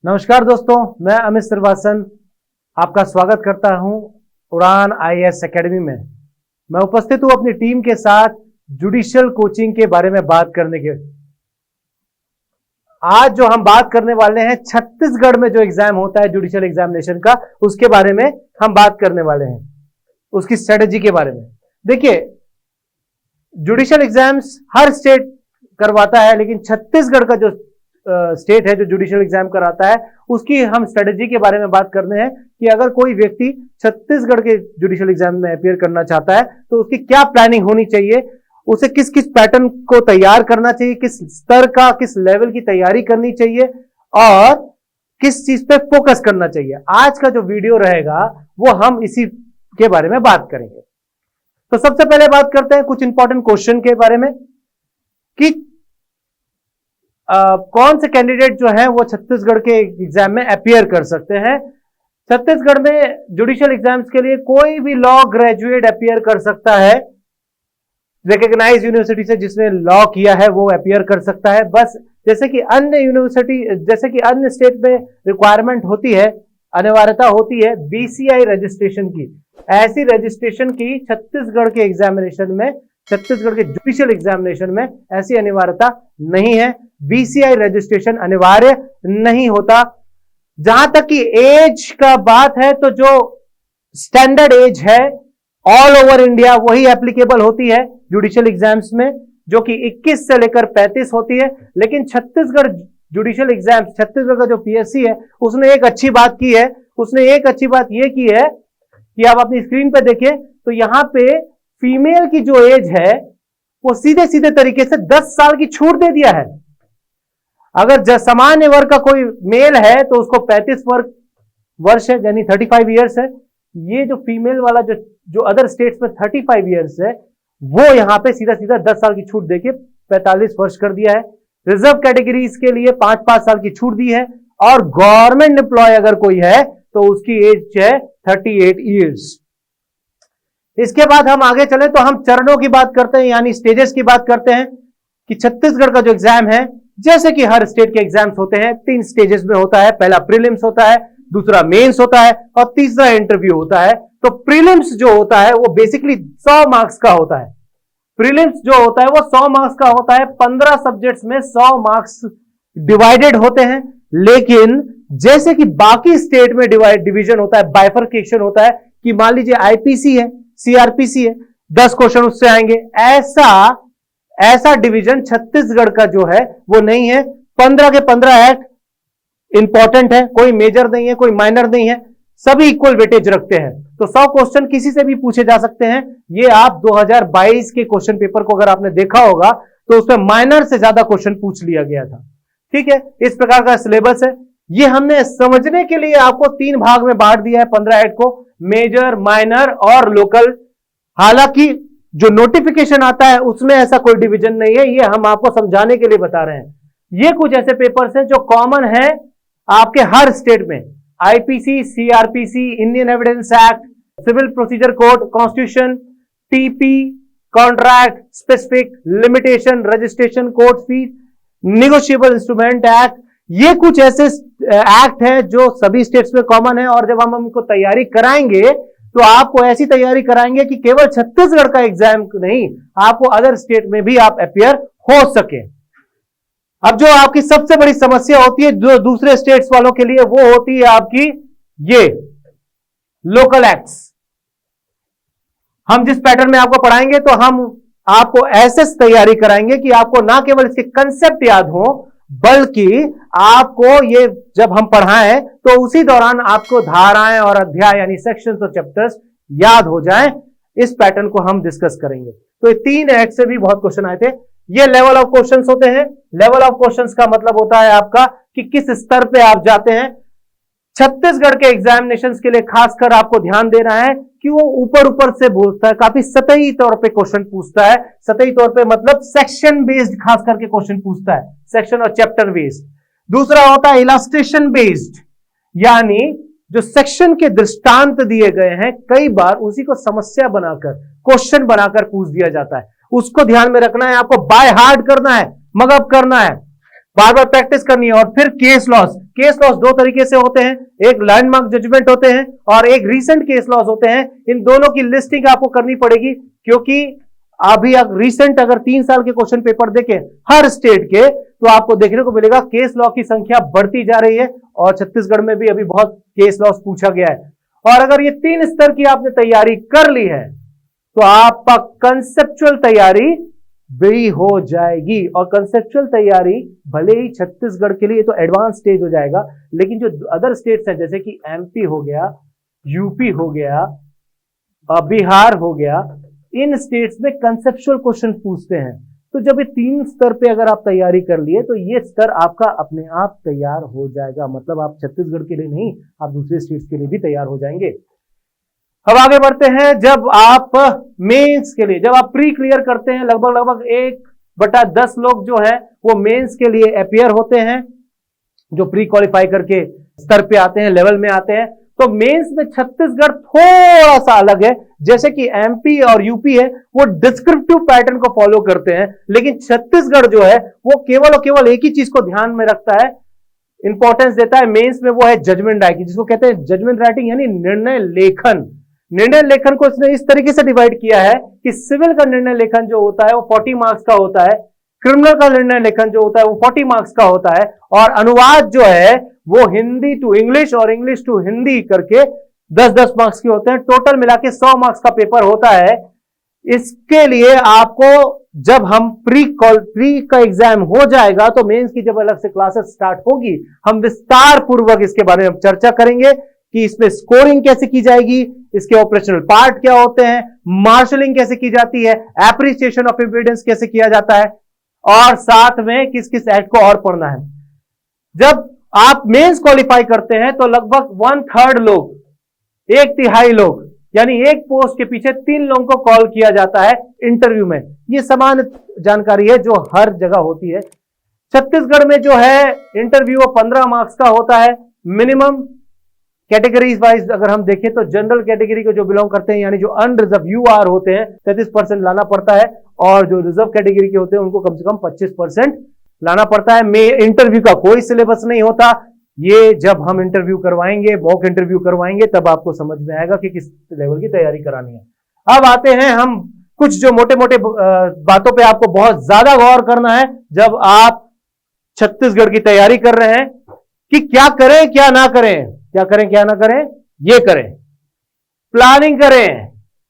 नमस्कार दोस्तों, मैं अमित श्रीवास्तव आपका स्वागत करता हूं उड़ान आईएएस एकेडमी में। मैं उपस्थित हूं अपनी टीम के साथ जुडिशियल कोचिंग के बारे में बात करने के। आज जो हम बात करने वाले हैं छत्तीसगढ़ में जो एग्जाम होता है जुडिशियल एग्जामिनेशन का, उसके बारे में हम बात करने वाले हैं, उसकी स्ट्रेटेजी के बारे में। देखिए, जुडिशियल एग्जाम्स हर स्टेट करवाता है, लेकिन छत्तीसगढ़ का जो स्टेट है जो जुडिशियल एग्जाम कराता है, उसकी हम स्ट्रेटेजी के बारे में बात करने हैं कि अगर कोई व्यक्ति छत्तीसगढ़ के जुडिशियल एग्जाम में अपीयर करना चाहता है तो उसकी क्या प्लानिंग होनी चाहिए, उसे किस किस पैटर्न को तैयार करना चाहिए, किस स्तर का, किस लेवल की तैयारी करनी चाहिए और किस चीज पे फोकस करना चाहिए। आज का जो वीडियो रहेगा वो हम इसी के बारे में बात करेंगे। तो सबसे पहले बात करते हैं कुछ इंपॉर्टेंट क्वेश्चन के बारे में कि कौन से कैंडिडेट जो है वो छत्तीसगढ़ के एग्जाम में अपीयर कर सकते हैं। छत्तीसगढ़ में जुडिशियल एग्जाम्स के लिए कोई भी लॉ ग्रेजुएट अपीयर कर सकता है। रिकॉग्नाइज यूनिवर्सिटी से जिसने लॉ किया है वो अपीयर कर सकता है। बस जैसे कि अन्य यूनिवर्सिटी, जैसे कि अन्य स्टेट में रिक्वायरमेंट होती है, अनिवार्यता होती है बीसीआई रजिस्ट्रेशन की, ऐसी रजिस्ट्रेशन की छत्तीसगढ़ के एग्जामिनेशन में, छत्तीसगढ़ के जुडिशियल एग्जामिनेशन में ऐसी अनिवार्यता नहीं है। बीसीआई रजिस्ट्रेशन अनिवार्य नहीं होता। जहां तक कि एज का बात है तो जो स्टैंडर्ड एज है ऑल ओवर इंडिया वही एप्लीकेबल होती है जुडिशियल एग्जाम्स में, जो कि 21 से लेकर 35 होती है। लेकिन छत्तीसगढ़ जुडिशियल एग्जाम्स, छत्तीसगढ़ का जो पीएससी है, उसने एक अच्छी बात की है। उसने एक अच्छी बात यह की है कि आप अपनी स्क्रीन पर देखें तो यहां पे फीमेल की जो एज है वो सीधे सीधे तरीके से 10 साल की छूट दे दिया है। अगर सामान्य वर्ग का कोई मेल है तो उसको 35 वर्ष है, यानी 35 ईयर्स है। ये जो फीमेल वाला जो अदर स्टेट्स में 35 ईयर्स है, वो यहां पे सीधा सीधा 10 साल की छूट देके 45 वर्ष कर दिया है। रिजर्व कैटेगरीज के लिए 5-5 साल की छूट दी है और गवर्नमेंट एम्प्लॉय अगर कोई है तो उसकी एज है 38 ईयर्स। इसके बाद हम आगे चले तो हम चरणों की बात करते हैं, यानी स्टेजेस की बात करते हैं कि छत्तीसगढ़ का जो एग्जाम है, जैसे कि हर स्टेट के एग्जाम्स होते हैं, 3 स्टेजेस में होता है। पहला प्रीलिम्स होता है, दूसरा मेंस होता है और तीसरा इंटरव्यू होता है। तो प्रीलिम्स जो होता है वो बेसिकली 100 मार्क्स का होता है। प्रीलिम्स जो होता है वो 100 मार्क्स का होता है। 15 सब्जेक्ट्स में 100 मार्क्स डिवाइडेड होते हैं। लेकिन जैसे कि बाकी स्टेट में डिवीजन होता है, बाइफरकेशन होता है कि मान लीजिए आईपीसी है, सीआरपीसी है, 10 क्वेश्चन उससे आएंगे। ऐसा डिवीजन छत्तीसगढ़ का जो है वो नहीं है। 15 के 15 एक्ट इंपॉर्टेंट है, कोई मेजर नहीं है, कोई माइनर नहीं है, सभी इक्वल वेटेज रखते हैं। तो 100 क्वेश्चन किसी से भी पूछे जा सकते हैं। ये आप 2022 के क्वेश्चन पेपर को अगर आपने देखा होगा तो उसमें माइनर से ज्यादा क्वेश्चन पूछ लिया गया था। ठीक है, इस प्रकार का सिलेबस है। ये हमने समझने के लिए आपको 3 भाग में बांट दिया है 15 एक्ट को, मेजर, माइनर और लोकल। हालांकि जो नोटिफिकेशन आता है उसमें ऐसा कोई डिवीजन नहीं है, ये हम आपको समझाने के लिए बता रहे हैं। ये कुछ ऐसे पेपर्स हैं जो कॉमन है आपके हर स्टेट में। IPC, CrPC, Indian evidence act, civil procedure code, constitution, TP, contract, specific, limitation, registration, court fees, negotiable instrument act, ये कुछ ऐसे एक्ट है जो सभी स्टेट्स में कॉमन है। और जब हम इनको तैयारी कराएंगे तो आपको ऐसी तैयारी कराएंगे कि केवल छत्तीसगढ़ का एग्जाम नहीं, आपको अदर स्टेट में भी आप अपीयर हो सके। अब जो आपकी सबसे बड़ी समस्या होती है जो दूसरे स्टेट्स वालों के लिए, वो होती है आपकी ये लोकल एक्ट्स। हम जिस पैटर्न में आपको पढ़ाएंगे तो हम आपको ऐसे तैयारी कराएंगे कि आपको ना केवल इसके कंसेप्ट याद हो, बल्कि आपको ये जब हम पढ़ाएं तो उसी दौरान आपको धाराएं और अध्याय यानी सेक्शंस और चैप्टर्स याद हो जाएं। इस पैटर्न को हम डिस्कस करेंगे। तो ये 3 एक्ट से भी बहुत क्वेश्चन आए थे। ये लेवल ऑफ क्वेश्चंस होते हैं। लेवल ऑफ क्वेश्चंस का मतलब होता है आपका कि किस स्तर पे आप जाते हैं। छत्तीसगढ़ के एग्जामिनेशंस के लिए खासकर आपको ध्यान देना है कि वो ऊपर ऊपर से पूछता है, काफी सतही तौर पे क्वेश्चन पूछता है। सतही तौर पे मतलब सेक्शन बेस्ड खास करके क्वेश्चन पूछता है, सेक्शन और चैप्टर बेस्ड। दूसरा होता है इलस्ट्रेशन बेस्ड, यानी जो सेक्शन के दृष्टांत दिए गए हैं कई बार उसी को समस्या बनाकर, क्वेश्चन बनाकर पूछ दिया जाता है। उसको ध्यान में रखना है, आपको बाय हार्ट करना है, मगअप करना है। बार बार प्रैक्टिस करनी है। और फिर केस लॉस दो तरीके से होते हैं, एक लैंडमार्क जजमेंट होते हैं और एक रीसेंट केस लॉस होते हैं। इन दोनों की लिस्टिंग आपको करनी पड़ेगी, क्योंकि अभी रिसेंट अगर 3 साल के क्वेश्चन पेपर देखें हर स्टेट के, तो आपको देखने को मिलेगा केस लॉ की संख्या बढ़ती जा रही है और छत्तीसगढ़ में भी अभी बहुत केस लॉस पूछा गया है। और अगर ये 3 स्तर की आपने तैयारी कर ली है तो आपका कंसेप्चुअल तैयारी भी हो जाएगी। और कंसेप्चुअल तैयारी भले ही छत्तीसगढ़ के लिए तो एडवांस स्टेज हो जाएगा, लेकिन जो अदर स्टेट्स हैं जैसे कि एमपी हो गया, यूपी हो गया, बिहार हो गया, इन स्टेट्स में कंसेप्चुअल क्वेश्चन पूछते हैं। तो जब ये 3 स्तर पे अगर आप तैयारी कर लिए तो ये स्तर आपका अपने आप तैयार हो जाएगा। मतलब आप छत्तीसगढ़ के लिए नहीं, आप दूसरे स्टेट्स के लिए भी तैयार हो जाएंगे। अब आगे बढ़ते हैं। जब आप मेंस के लिए, जब आप प्री क्लियर करते हैं, लगभग 1/10 लोग जो है वो मेंस के लिए अपीयर होते हैं, जो प्री क्वालिफाई करके स्तर पे आते हैं, लेवल में आते हैं। तो मेंस में छत्तीसगढ़ थोड़ा सा अलग है। जैसे कि एमपी और यूपी है वो डिस्क्रिप्टिव पैटर्न को फॉलो करते हैं, लेकिन छत्तीसगढ़ जो है वो केवल और केवल एक ही चीज को ध्यान में रखता है, इंपॉर्टेंस देता है मेंस में, वो है जजमेंट राइटिंग, जिसको कहते हैं जजमेंट राइटिंग यानी निर्णय लेखन। निर्णय लेखन को इसने इस तरीके से डिवाइड किया है कि सिविल का निर्णय लेखन जो होता है वो 40 मार्क्स का होता है, क्रिमिनल का निर्णय लेखन जो होता है वो 40 मार्क्स का होता है, और अनुवाद जो है वो हिंदी टू इंग्लिश और इंग्लिश टू हिंदी करके 10-10 मार्क्स के होते हैं। टोटल मिला के 100 मार्क्स का पेपर होता है। इसके लिए आपको जब हम प्री का एग्जाम हो जाएगा तो मेंस की जब अलग से क्लासेस स्टार्ट होगी, हम विस्तार पूर्वक इसके बारे में चर्चा करेंगे कि इसमें स्कोरिंग कैसे की जाएगी, इसके ऑपरेशनल पार्ट क्या होते हैं, मार्शलिंग कैसे की जाती है, एप्रिसिएशन ऑफ एविडेंस कैसे किया जाता है, और साथ में किस किस एक्ट को और पढ़ना है। जब आप मेंस क्वालिफाई करते हैं तो लगभग 1/3 लोग, 1/3 लोग, यानी एक पोस्ट के पीछे 3 लोगों को कॉल किया जाता है इंटरव्यू में। यह सामान्य जानकारी है जो हर जगह होती है। छत्तीसगढ़ में जो है इंटरव्यू 15 मार्क्स का होता है मिनिमम। कैटेगरीज वाइज अगर हम देखें तो जनरल कैटेगरी को जो बिलोंग करते हैं, यानी जो अनरिजर्व यूआर होते हैं, 33% लाना पड़ता है, और जो रिजर्व कैटेगरी के होते हैं उनको कम से कम 25% लाना पड़ता है। इंटरव्यू का कोई सिलेबस नहीं होता। ये जब हम इंटरव्यू करवाएंगे, मॉक इंटरव्यू करवाएंगे, तब आपको समझ में आएगा कि किस लेवल की तैयारी करानी है। अब आते हैं हम कुछ जो मोटे मोटे बातों पे आपको बहुत ज्यादा गौर करना है जब आप छत्तीसगढ़ की तैयारी कर रहे हैं, कि क्या करें क्या ना करें, क्या करें क्या ना करें। ये करें, प्लानिंग करें,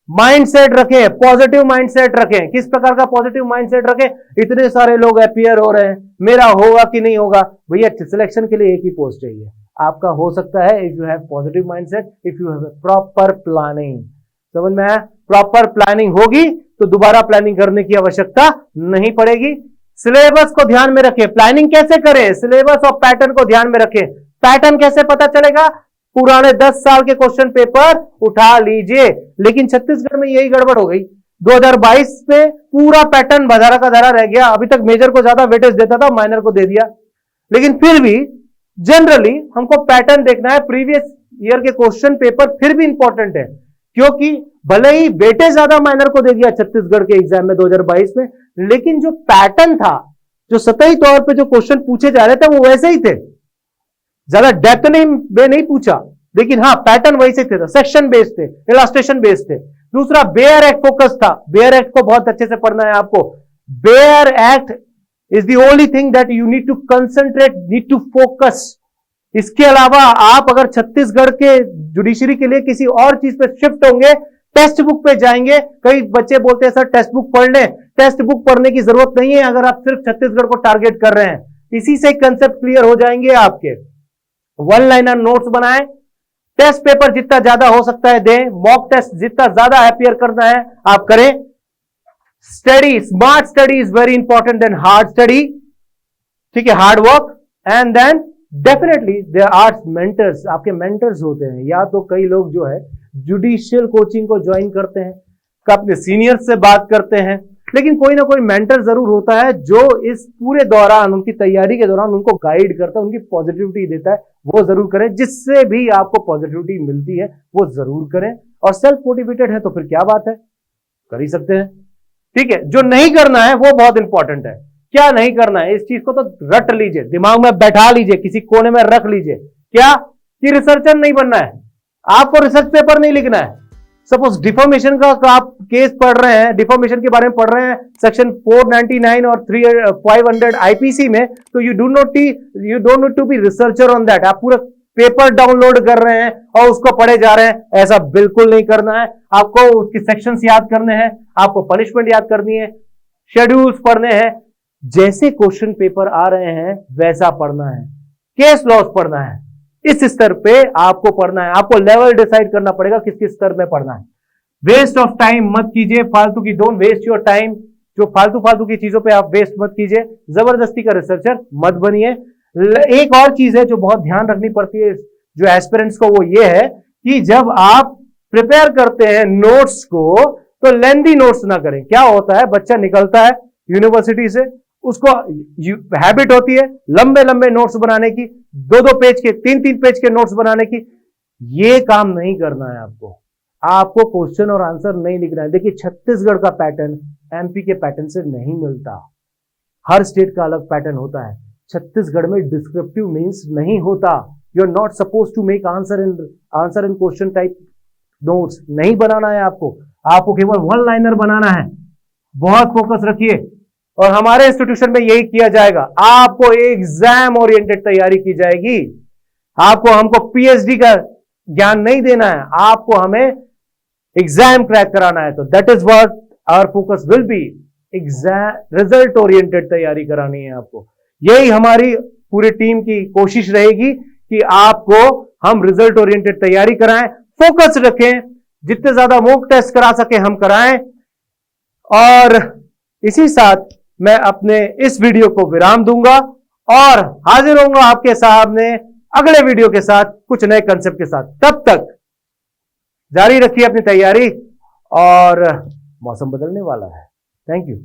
माइंडसेट रखें, पॉजिटिव माइंडसेट रखें। किस प्रकार का पॉजिटिव माइंडसेट रखें? इतने सारे लोग अपीयर हो रहे हैं, मेरा होगा कि नहीं होगा। भैया सिलेक्शन के लिए एक ही पोस्ट चाहिए, आपका हो सकता है if you have positive mindset, if you have proper planning. समझ में आया? प्रॉपर प्लानिंग होगी तो दोबारा प्लानिंग करने की आवश्यकता नहीं पड़ेगी। सिलेबस को ध्यान में रखें। प्लानिंग कैसे करें? सिलेबस और पैटर्न को ध्यान में रखें। पैटर्न कैसे पता चलेगा? पुराने 10 साल के क्वेश्चन पेपर उठा लीजिए। लेकिन छत्तीसगढ़ में यही गड़बड़ हो गई। 2022 में पूरा पैटर्न बधारा का धारा रह गया। अभी तक मेजर को ज्यादा वेटेज देता था, माइनर को दे दिया। लेकिन फिर भी जनरली हमको पैटर्न देखना है। प्रीवियस ईयर के क्वेश्चन पेपर फिर भी इंपॉर्टेंट है, क्योंकि भले ही वेटेज ज्यादा माइनर को दे दिया छत्तीसगढ़ के एग्जाम में 2022 में, लेकिन जो पैटर्न था, जो सतही तौर पे जो क्वेश्चन पूछे जा रहे थे वो वैसे ही थे। ज्यादा डेप्थ में नहीं पूछा, लेकिन हाँ पैटर्न वैसे थे, सेक्शन बेस्ड थे, इलास्ट्रेशन बेस्ड थे। दूसरा बेयर एक्ट फोकस था। बेयर एक्ट को बहुत अच्छे से पढ़ना है आपको। Bare act is the only thing that you need to concentrate, need to focus. इसके अलावा आप अगर छत्तीसगढ़ के जुडिशरी के लिए किसी और चीज पे शिफ्ट होंगे, टेक्स्ट बुक पे जाएंगे। कई बच्चे बोलते हैं सर टेक्स्ट बुक पढ़ लें। टेक्स्ट बुक पढ़ने की जरूरत नहीं है अगर आप सिर्फ छत्तीसगढ़ को टारगेट कर रहे हैं। इसी से कंसेप्ट क्लियर हो जाएंगे आपके। 1 लाइनर नोट्स बनाएं। टेस्ट पेपर जितना ज्यादा हो सकता है दें। मॉक टेस्ट जितना ज्यादा अपीयर करना है आप करें। Study, smart study is very important then hard study. ठीक है, hard work. And then definitely there are mentors. आपके मेंटर्स होते हैं। या तो कई लोग जो है जुडिशियल कोचिंग को ज्वाइन करते हैं, अपने सीनियर्स से बात करते हैं, लेकिन कोई ना कोई मेंटर जरूर होता है जो इस पूरे दौरान, उनकी तैयारी के दौरान उनको गाइड करता है, उनकी पॉजिटिविटी देता है। वो जरूर करें। जिससे भी आपको पॉजिटिविटी मिलती है वो जरूर करें। और सेल्फ मोटिवेटेड है तो फिर क्या बात है, कर ही सकते हैं। ठीक है, जो नहीं करना है वो बहुत इंपॉर्टेंट है। क्या नहीं करना है, इस चीज को तो रट लीजिए, दिमाग में बैठा लीजिए, किसी कोने में रख लीजिए। क्या कि रिसर्चर नहीं बनना है, आपको रिसर्च पेपर नहीं लिखना है। सपोज डिफॉर्मेशन का आप केस पढ़ रहे हैं, डिफॉर्मेशन के बारे में पढ़ रहे हैं सेक्शन 499 और 500 आईपीसी में, तो you don't need to be researcher on that. आप पूरा पेपर डाउनलोड कर रहे हैं और उसको पढ़े जा रहे हैं, ऐसा बिल्कुल नहीं करना है। आपको उसकी सेक्शंस याद करने हैं, आपको पनिशमेंट याद करनी है, शेड्यूल्स पढ़ने हैं, जैसे क्वेश्चन पेपर आ रहे हैं वैसा पढ़ना है, केस लॉस पढ़ना है, इस स्तर पे आपको पढ़ना है। आपको लेवल डिसाइड करना पड़ेगा किस किस स्तर में पढ़ना है। वेस्ट ऑफ टाइम मत कीजिए, फालतू की, डोंट वेस्ट योर टाइम। जो फालतू की चीजों पे आप वेस्ट मत कीजिए, जबरदस्ती का रिसर्चर मत बनिए। एक और चीज है जो बहुत ध्यान रखनी पड़ती है जो एस्पिरेंट्स को, वो ये है कि जब आप प्रिपेयर करते हैं नोट्स को तो लेंथी नोट्स ना करें। क्या होता है, बच्चा निकलता है यूनिवर्सिटी से, उसको हैबिट होती है लंबे लंबे नोट्स बनाने की, 2-2 पेज के, 3-3 पेज के नोट्स बनाने की। ये काम नहीं करना है आपको क्वेश्चन और आंसर नहीं लिखना है। देखिए छत्तीसगढ़ का पैटर्न एमपी के पैटर्न से नहीं मिलता, हर स्टेट का अलग पैटर्न होता है। छत्तीसगढ़ में डिस्क्रिप्टिव मीन्स नहीं होता। You are not suppose to make answer in question type notes नहीं बनाना है आपको केवल वन लाइनर बनाना है। बहुत फोकस रखिए, और हमारे इंस्टीट्यूशन में यही किया जाएगा। आपको एग्जाम ओरिएंटेड तैयारी की जाएगी। हमको पीएचडी का ज्ञान नहीं देना है, आपको हमें एग्जाम क्रैक कराना है। तो that is what our focus will be, exam result oriented तैयारी करानी है आपको। यही हमारी पूरी टीम की कोशिश रहेगी कि आपको हम रिजल्ट ओरिएंटेड तैयारी कराएं, फोकस रखें, जितने ज्यादा मॉक टेस्ट करा सके हम कराएं। और इसी साथ मैं अपने इस वीडियो को विराम दूंगा और हाजिर होऊंगा आपके सामने अगले वीडियो के साथ, कुछ नए कंसेप्ट के साथ। तब तक जारी रखिए अपनी तैयारी, और मौसम बदलने वाला है। Thank you.